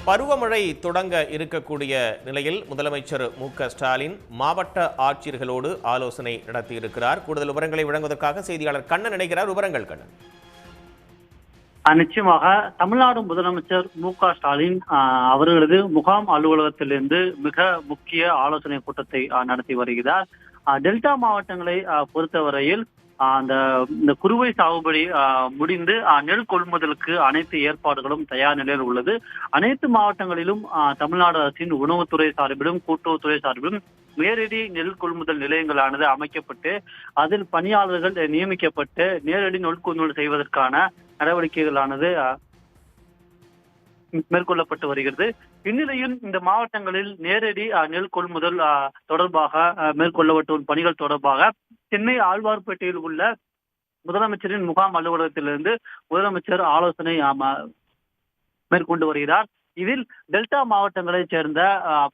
பருவமழை தொடங்க இருக்கக்கூடிய நிலையில் முதலமைச்சர் மு.க.ஸ்டாலின் மாவட்ட ஆட்சியர்களோடு ஆலோசனை நடத்தியிருக்கிறார். கூடுதல் விவரங்களை வழங்குவதற்காக செய்தியாளர் கண்ணன் இணைகிறார். விவரங்கள் கண்ணன். நிச்சயமாக தமிழ்நாடு முதலமைச்சர் மு.க.ஸ்டாலின் அவர்களது முகாம் அலுவலகத்திலிருந்து மிக முக்கிய ஆலோசனை கூட்டத்தை நடத்தி வருகிறார். டெல்டா மாவட்டங்களை பொறுத்தவரையில் இந்த குறுவை சாகுபடி முடிந்து நெல் கொள்முதலுக்கு அனைத்து ஏற்பாடுகளும் தயார் நிலையில் உள்ளது. அனைத்து மாவட்டங்களிலும் தமிழ்நாடு அரசின் உணவுத்துறை சார்பிலும் கூட்டுறவுத்துறை சார்பிலும் நேரடி நெல் கொள்முதல் நிலையங்களானது அமைக்கப்பட்டு அதில் பணியாளர்கள் நியமிக்கப்பட்டு நேரடி நெல் கொள்முதல் செய்வதற்கான நடவடிக்கைகளானது மேற்கொள்ளப்பட்டு வருகிறது. இந்நிலையில் இந்த மாவட்டங்களில் நேரடி நெல் கொள்முதல் தொடர்பாக மேற்கொள்ளப்பட்ட பணிகள் தொடர்பாக சென்னை ஆழ்வார்பேட்டையில் உள்ள முதலமைச்சரின் முகாம் அலுவலகத்திலிருந்து முதலமைச்சர் ஆலோசனை மேற்கொண்டு வருகிறார். இதில் டெல்டா மாவட்டங்களைச் சேர்ந்த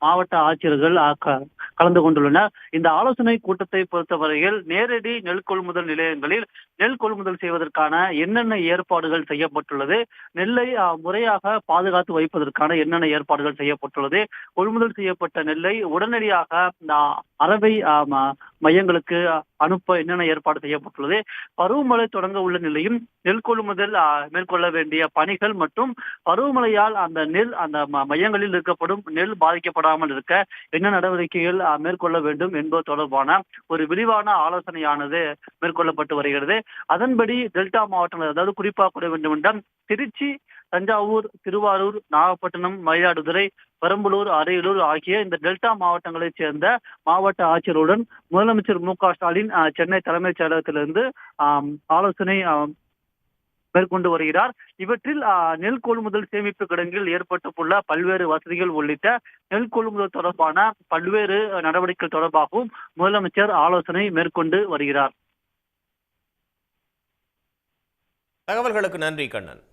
மாவட்ட ஆட்சியர்கள் கலந்து கொண்டுள்ளனர். இந்த ஆலோசனை கூட்டத்தை பொறுத்தவரையில் நேரடி நெல் கொள்முதல் நிலையங்களில் நெல் கொள்முதல் செய்வதற்கான என்னென்ன ஏற்பாடுகள் செய்யப்பட்டுள்ளது, நெல்லை முறையாக பாதுகாத்து வைப்பதற்கான என்னென்ன ஏற்பாடுகள் செய்யப்பட்டுள்ளது, கொள்முதல் செய்யப்பட்ட நெல்லை உடனடியாக அரவை மையங்களுக்கு அனுப்ப என்னென்ன ஏற்பாடு செய்யப்பட்டுள்ளது, பருவமழை தொடங்க உள்ள நிலையும் நெல் கொள்முதல் மேற்கொள்ள வேண்டிய பணிகள் மற்றும் பருவமழையால் அந்த மையங்களில் இருக்கப்படும் நெல் பாதிக்கப்படாமல் இருக்க என்ன நடவடிக்கைகள் மேற்கொள்ள வேண்டும் என்பது தொடர்பான ஒரு விரிவான ஆலோசனையானது மேற்கொள்ளப்பட்டு வருகிறது. அதன்படி டெல்டா மாவட்டங்கள், அதாவது குறிப்பாக கூற வேண்டும் என்றால் திருச்சி, தஞ்சாவூர், திருவாரூர், நாகப்பட்டினம், மயிலாடுதுறை, பெரம்பலூர், அரியலூர் ஆகிய இந்த டெல்டா மாவட்டங்களைச் சேர்ந்த மாவட்ட ஆட்சியருடன் முதலமைச்சர் மு.க.ஸ்டாலின் சென்னை தலைமைச் செயலகத்திலிருந்து ஆலோசனை மேற்கொண்டு வருகிறார். இவற்றில் நெல் கொள்முதல் சேமிப்பு கிடங்கில் ஏற்பட்டுள்ள பல்வேறு வசதிகள் உள்ளிட்ட நெல் கொள்முதல் தொடர்பான பல்வேறு நடவடிக்கைகள் தொடர்பாகவும் முதலமைச்சர் ஆலோசனை மேற்கொண்டு வருகிறார். தகவல்களுக்கு நன்றி கண்ணன்.